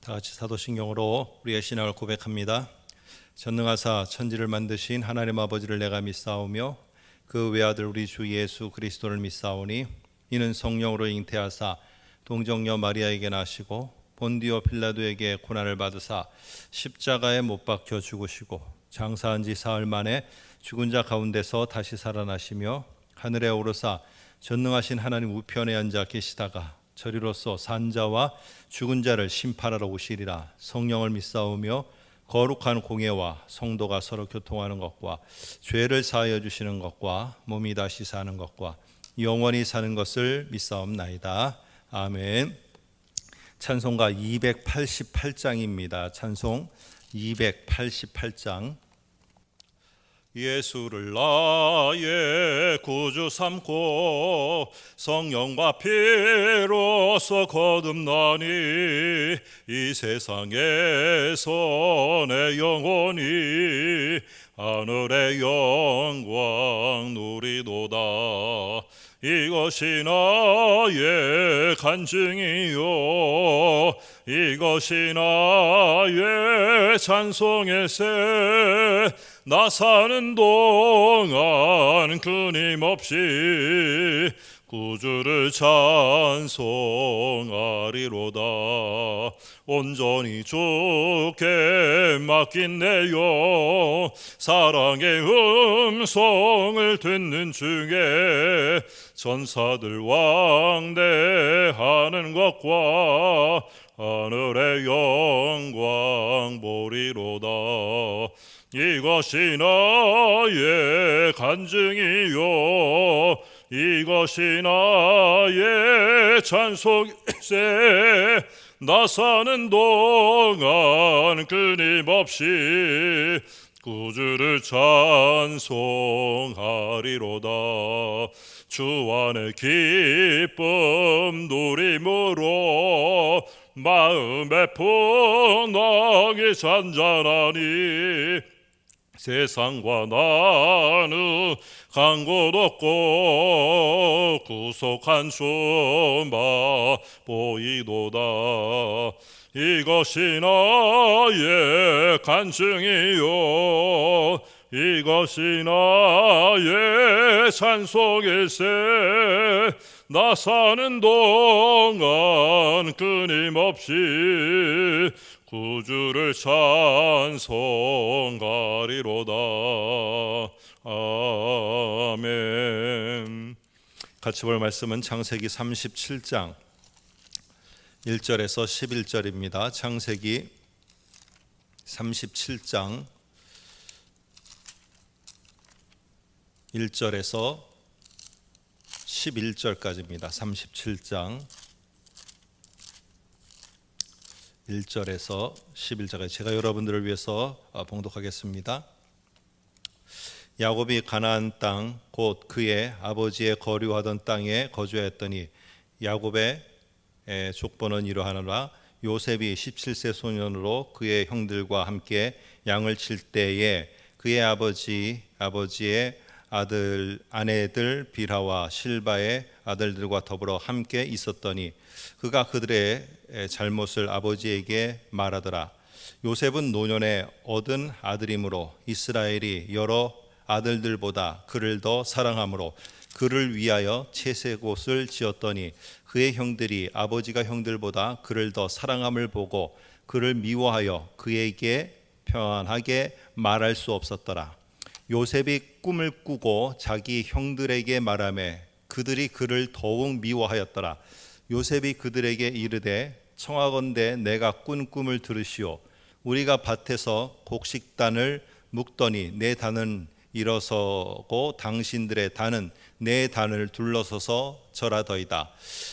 다 같이 사도신경으로 우리의 신앙을 고백합니다. 전능하사 천지를 만드신 하나님 아버지를 내가 믿사오며 그 외아들 우리 주 예수 그리스도를 믿사오니 이는 성령으로 잉태하사 동정녀 마리아에게 나시고 본디오 빌라도에게 고난을 받으사 십자가에 못 박혀 죽으시고 장사한 지 사흘 만에 죽은 자 가운데서 다시 살아나시며 하늘에 오르사 전능하신 하나님 우편에 앉아 계시다가 저리로서 산자와 죽은 자를 심판하러 오시리라. 성령을 믿사오며 거룩한 공예와 성도가 서로 교통하는 것과 죄를 사하여 주시는 것과 몸이 다시 사는 것과 영원히 사는 것을 믿사옵나이다. 아멘. 찬송가 288장입니다. 찬송 288장. 예수를 나의 구주 삼고 성령과 피로써 거듭나니 이 세상에서 내 영혼이 하늘의 영광 누리도다. 이것이 나의 간증이요 이것이 나의 찬송의새. 나 사는 동안 끊임없이 구주를 찬송하리로다. 온전히 주께 맡긴 내 영 사랑의 음성을 듣는 중에 전사들 왕래하는 것과 하늘의 영광 보리로다. 이것이 나의 간증이요 이것이 나의 찬송이세. 나 사는 동안 끊임없이 구주를 찬송하리로다. 주 안에 기쁨 누림으로 마음의 풍랑이 잔잔하니 세상과 나는 간 곳 없고 구속한 주마 보이도다. 이것이 나의 간증이요 이것이 나의 찬송일세. 나 사는 동안 끊임없이 구주를 찬송하리로다. 아멘. 같이 볼 말씀은 창세기 37장 1절에서 11절입니다. 창세기 37장 1절에서 11절까지입니다. 37장 1절에서 11절까지 제가 여러분들을 위해서 봉독하겠습니다. 야곱이 가나안 땅 곧 그의 아버지의 거류하던 땅에 거주하였더니 야곱의 족보는 이러하노라. 요셉이 17세 소년으로 그의 형들과 함께 양을 칠 때에 그의 아버지의 아내들 빌하와 실바의 아들들과 더불어 함께 있었더니 그가 그들의 잘못을 아버지에게 말하더라. 요셉은 노년에 얻은 아들이므로 이스라엘이 여러 아들들보다 그를 더 사랑하므로 그를 위하여 채색옷을 지었더니 그의 형들이 아버지가 형들보다 그를 더 사랑함을 보고 그를 미워하여 그에게 편하게 말할 수 없었더라. 요셉이 꿈을 꾸고 자기 형들에게 말하매 그들이 그를 더욱 미워하였더라. 요셉이 그들에게 이르되 청하건대 내가 꾼 꿈을 들으시오. 우리가 밭에서 곡식단을 묶더니 내 단은 일어서고 당신들의 단은 내 단을 둘러서서 절하더이다.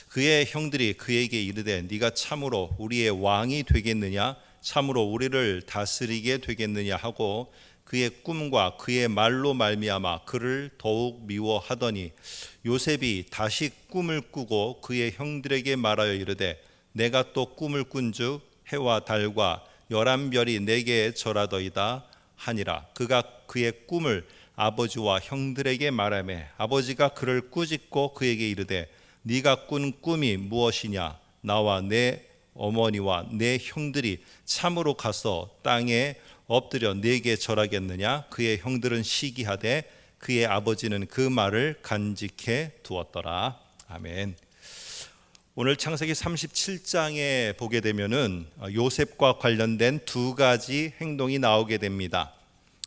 그의 형들이 그에게 이르되 네가 참으로 우리의 왕이 되겠느냐 참으로 우리를 다스리게 되겠느냐 하고 그의 꿈과 그의 말로 말미암아 그를 더욱 미워하더니 요셉이 다시 꿈을 꾸고 그의 형들에게 말하여 이르되 내가 또 꿈을 꾼즉 해와 달과 11별이 내게 절하더이다 하니라. 그가 그의 꿈을 아버지와 형들에게 말하매 아버지가 그를 꾸짖고 그에게 이르되 네가 꾼 꿈이 무엇이냐 나와 내 어머니와 내 형들이 참으로 가서 땅에 엎드려 내게 절하겠느냐? 그의 형들은 시기하되 그의 아버지는 그 말을 간직해 두었더라. 아멘. 오늘 창세기 37장에 보게 되면은 요셉과 관련된 두 가지 행동이 나오게 됩니다.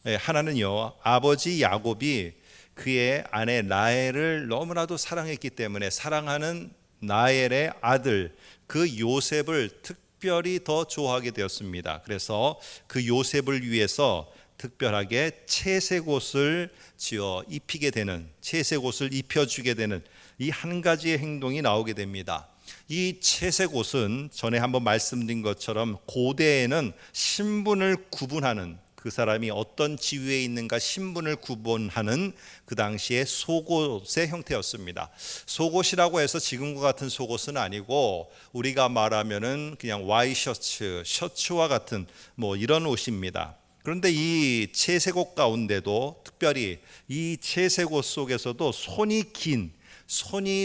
하나는요, 아버지 야곱이 그의 아내 라헬을 너무나도 사랑했기 때문에 사랑하는 라헬의 아들 그 요셉을 특별히 더 좋아하게 되었습니다. 그래서 그 요셉을 위해서 특별하게 채색 옷을 지어 입히게 되는, 채색 옷을 입혀주게 되는 이 한 가지의 행동이 나오게 됩니다. 이 채색 옷은 전에 한번 말씀드린 것처럼 고대에는 신분을 구분하는, 그 사람이 어떤 지위에 있는가 신분을 구분하는 그 당시의 속옷의 형태였습니다. 속옷이라고 해서 지금과 같은 속옷은 아니고 우리가 말하면은 그냥 와이셔츠, 셔츠와 같은 뭐 이런 옷입니다. 그런데 이 채색옷 가운데도 특별히 이 채색옷 속에서도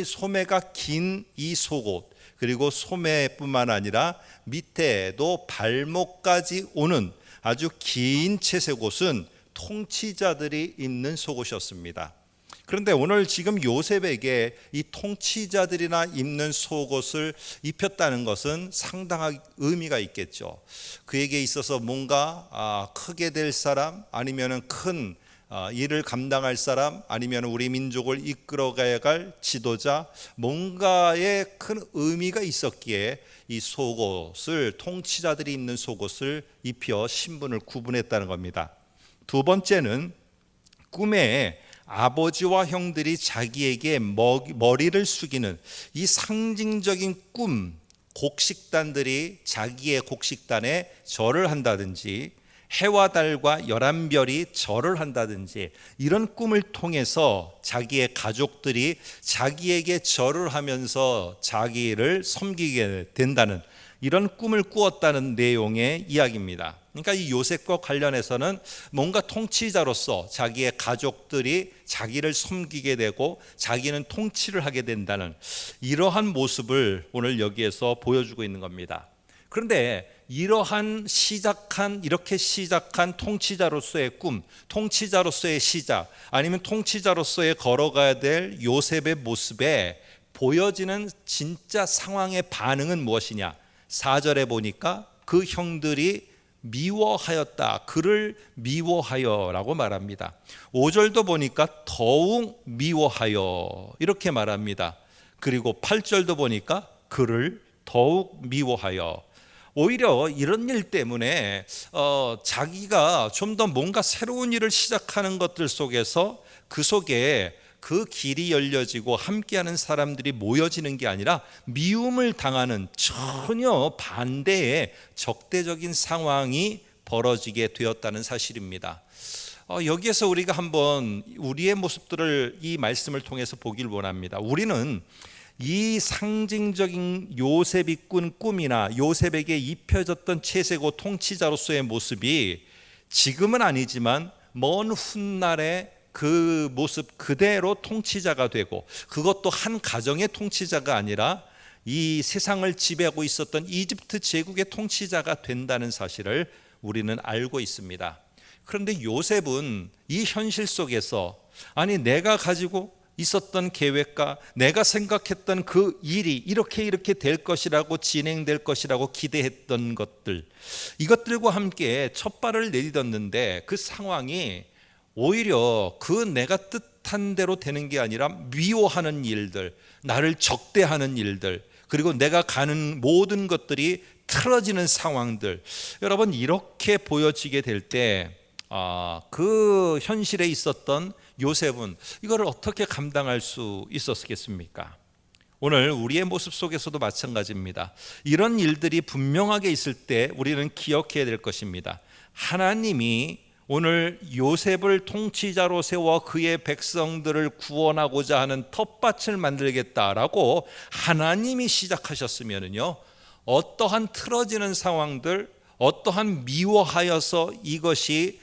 소매가 긴 이 속옷, 그리고 소매뿐만 아니라 밑에도 발목까지 오는 아주 긴 채색옷은 통치자들이 입는 속옷이었습니다. 그런데 오늘 지금 요셉에게 이 통치자들이나 입는 속옷을 입혔다는 것은 상당한 의미가 있겠죠. 그에게 있어서 뭔가 크게 될 사람, 아니면은 큰 일을 감당할 사람, 아니면 우리 민족을 이끌어가야 할 지도자, 뭔가의 큰 의미가 있었기에 이 속옷을, 통치자들이 입는 속옷을 입혀 신분을 구분했다는 겁니다. 두 번째는 꿈에 아버지와 형들이 자기에게 머리를 숙이는 이 상징적인 꿈, 곡식단들이 자기의 곡식단에 절을 한다든지 해와 달과 11별이 절을 한다든지 이런 꿈을 통해서 자기의 가족들이 자기에게 절을 하면서 자기를 섬기게 된다는 이런 꿈을 꾸었다는 내용의 이야기입니다. 그러니까 이 요셉과 관련해서는 뭔가 통치자로서 자기의 가족들이 자기를 섬기게 되고 자기는 통치를 하게 된다는 이러한 모습을 오늘 여기에서 보여주고 있는 겁니다. 그런데 이렇게 시작한 통치자로서의 꿈, 통치자로서의 시작, 아니면 통치자로서의 걸어가야 될 요셉의 모습에 보여지는 진짜 상황의 반응은 무엇이냐? 4절에 보니까 그 형들이 미워하였다, 그를 미워하여라고 말합니다. 5절도 보니까 더욱 미워하여 이렇게 말합니다. 그리고 8절도 보니까 그를 더욱 미워하여. 오히려 이런 일 때문에 자기가 좀 더 뭔가 새로운 일을 시작하는 것들 속에서 그 속에 그 길이 열려지고 함께하는 사람들이 모여지는 게 아니라 미움을 당하는 전혀 반대의 적대적인 상황이 벌어지게 되었다는 사실입니다. 여기에서 우리가 한번 우리의 모습들을 이 말씀을 통해서 보길 원합니다. 우리는 이 상징적인 요셉이 꾼 꿈이나 요셉에게 입혀졌던 채색옷 통치자로서의 모습이 지금은 아니지만 먼 훗날에 그 모습 그대로 통치자가 되고, 그것도 한 가정의 통치자가 아니라 이 세상을 지배하고 있었던 이집트 제국의 통치자가 된다는 사실을 우리는 알고 있습니다. 그런데 요셉은 이 현실 속에서 아니 내가 가지고 있었던 계획과 내가 생각했던 그 일이 이렇게 될 것이라고, 진행될 것이라고 기대했던 것들, 이것들과 함께 첫 발을 내딛었는데 그 상황이 오히려 그 내가 뜻한 대로 되는 게 아니라 미워하는 일들, 나를 적대하는 일들, 그리고 내가 가는 모든 것들이 틀어지는 상황들, 여러분 이렇게 보여지게 될 때 그 현실에 있었던 요셉은 이걸 어떻게 감당할 수 있었겠습니까? 오늘 우리의 모습 속에서도 마찬가지입니다. 이런 일들이 분명하게 있을 때 우리는 기억해야 될 것입니다. 하나님이 오늘 요셉을 통치자로 세워 그의 백성들을 구원하고자 하는 텃밭을 만들겠다라고 하나님이 시작하셨으면요, 어떠한 틀어지는 상황들, 어떠한 미워하여서 이것이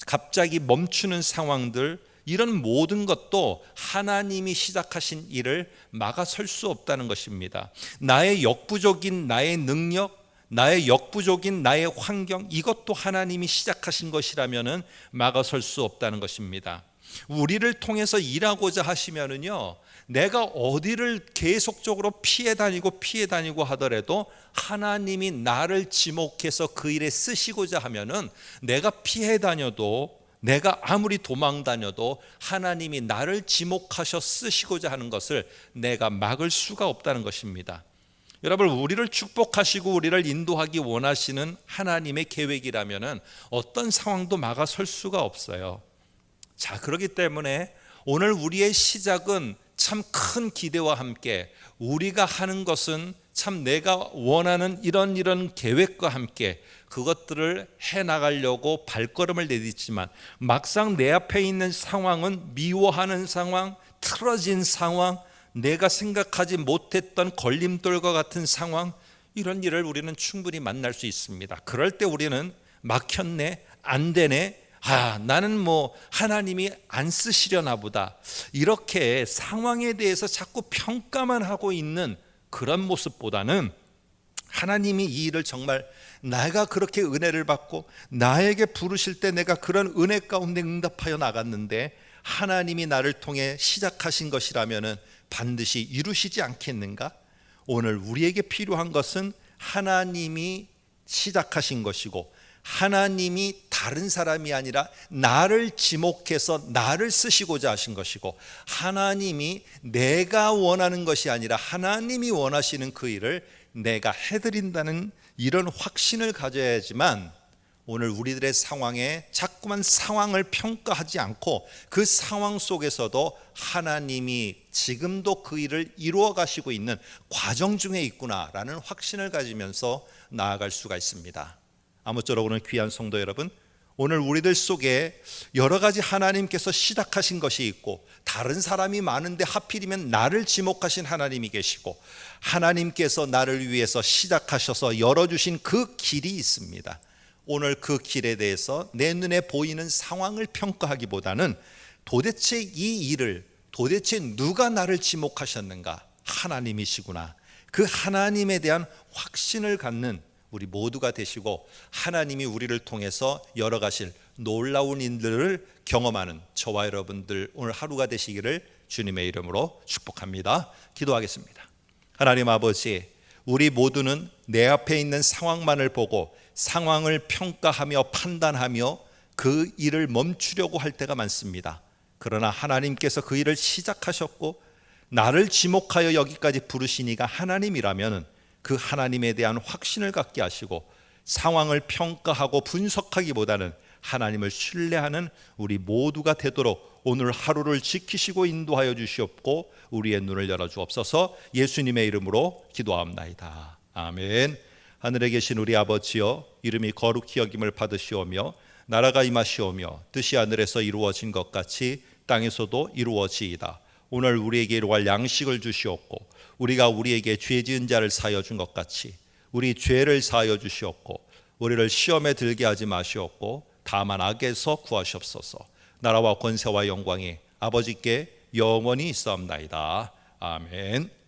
갑자기 멈추는 상황들, 이런 모든 것도 하나님이 시작하신 일을 막아설 수 없다는 것입니다. 나의 역부족인 나의 능력, 나의 역부족인 나의 환경, 이것도 하나님이 시작하신 것이라면 막아설 수 없다는 것입니다. 우리를 통해서 일하고자 하시면은요, 내가 어디를 계속적으로 피해 다니고 하더라도 하나님이 나를 지목해서 그 일에 쓰시고자 하면은 내가 피해 다녀도, 내가 아무리 도망 다녀도 하나님이 나를 지목하셔 쓰시고자 하는 것을 내가 막을 수가 없다는 것입니다. 여러분, 우리를 축복하시고 우리를 인도하기 원하시는 하나님의 계획이라면 어떤 상황도 막아설 수가 없어요. 자, 그렇기 때문에 오늘 우리의 시작은 참 큰 기대와 함께, 우리가 하는 것은 참 내가 원하는 이런 계획과 함께 그것들을 해나가려고 발걸음을 내딛지만 막상 내 앞에 있는 상황은 미워하는 상황, 틀어진 상황, 내가 생각하지 못했던 걸림돌과 같은 상황, 이런 일을 우리는 충분히 만날 수 있습니다. 그럴 때 우리는 막혔네, 안 되네, 나는 하나님이 안 쓰시려나 보다, 이렇게 상황에 대해서 자꾸 평가만 하고 있는 그런 모습보다는 하나님이 이 일을 정말 내가 그렇게 은혜를 받고 나에게 부르실 때 내가 그런 은혜 가운데 응답하여 나갔는데 하나님이 나를 통해 시작하신 것이라면 반드시 이루시지 않겠는가? 오늘 우리에게 필요한 것은 하나님이 시작하신 것이고, 하나님이 다른 사람이 아니라 나를 지목해서 나를 쓰시고자 하신 것이고, 하나님이 내가 원하는 것이 아니라 하나님이 원하시는 그 일을 내가 해드린다는 이런 확신을 가져야지만 오늘 우리들의 상황에 자꾸만 상황을 평가하지 않고 그 상황 속에서도 하나님이 지금도 그 일을 이루어 가시고 있는 과정 중에 있구나라는 확신을 가지면서 나아갈 수가 있습니다. 아무쪼록 오늘 귀한 성도 여러분, 오늘 우리들 속에 여러 가지 하나님께서 시작하신 것이 있고, 다른 사람이 많은데 하필이면 나를 지목하신 하나님이 계시고, 하나님께서 나를 위해서 시작하셔서 열어주신 그 길이 있습니다. 오늘 그 길에 대해서 내 눈에 보이는 상황을 평가하기보다는 도대체 이 일을, 도대체 누가 나를 지목하셨는가? 하나님이시구나. 그 하나님에 대한 확신을 갖는 우리 모두가 되시고, 하나님이 우리를 통해서 열어가실 놀라운 일들을 경험하는 저와 여러분들 오늘 하루가 되시기를 주님의 이름으로 축복합니다. 기도하겠습니다. 하나님 아버지, 우리 모두는 내 앞에 있는 상황만을 보고 상황을 평가하며 판단하며 그 일을 멈추려고 할 때가 많습니다. 그러나 하나님께서 그 일을 시작하셨고 나를 지목하여 여기까지 부르시니가 하나님이라면 그 하나님에 대한 확신을 갖게 하시고 상황을 평가하고 분석하기보다는 하나님을 신뢰하는 우리 모두가 되도록 오늘 하루를 지키시고 인도하여 주시옵고 우리의 눈을 열어주옵소서. 예수님의 이름으로 기도합나이다. 아멘. 하늘에 계신 우리 아버지여, 이름이 거룩히 여김을 받으시오며 나라가 임하시오며 뜻이 하늘에서 이루어진 것 같이 땅에서도 이루어지이다. 오늘 우리에게 이루할 양식을 주시옵고 우리가 우리에게 죄 지은 자를 사하여 준 것 같이 우리 죄를 사하여 주시옵고 우리를 시험에 들게 하지 마시옵고 다만 악에서 구하시옵소서. 나라와 권세와 영광이 아버지께 영원히 있사옵나이다. 아멘.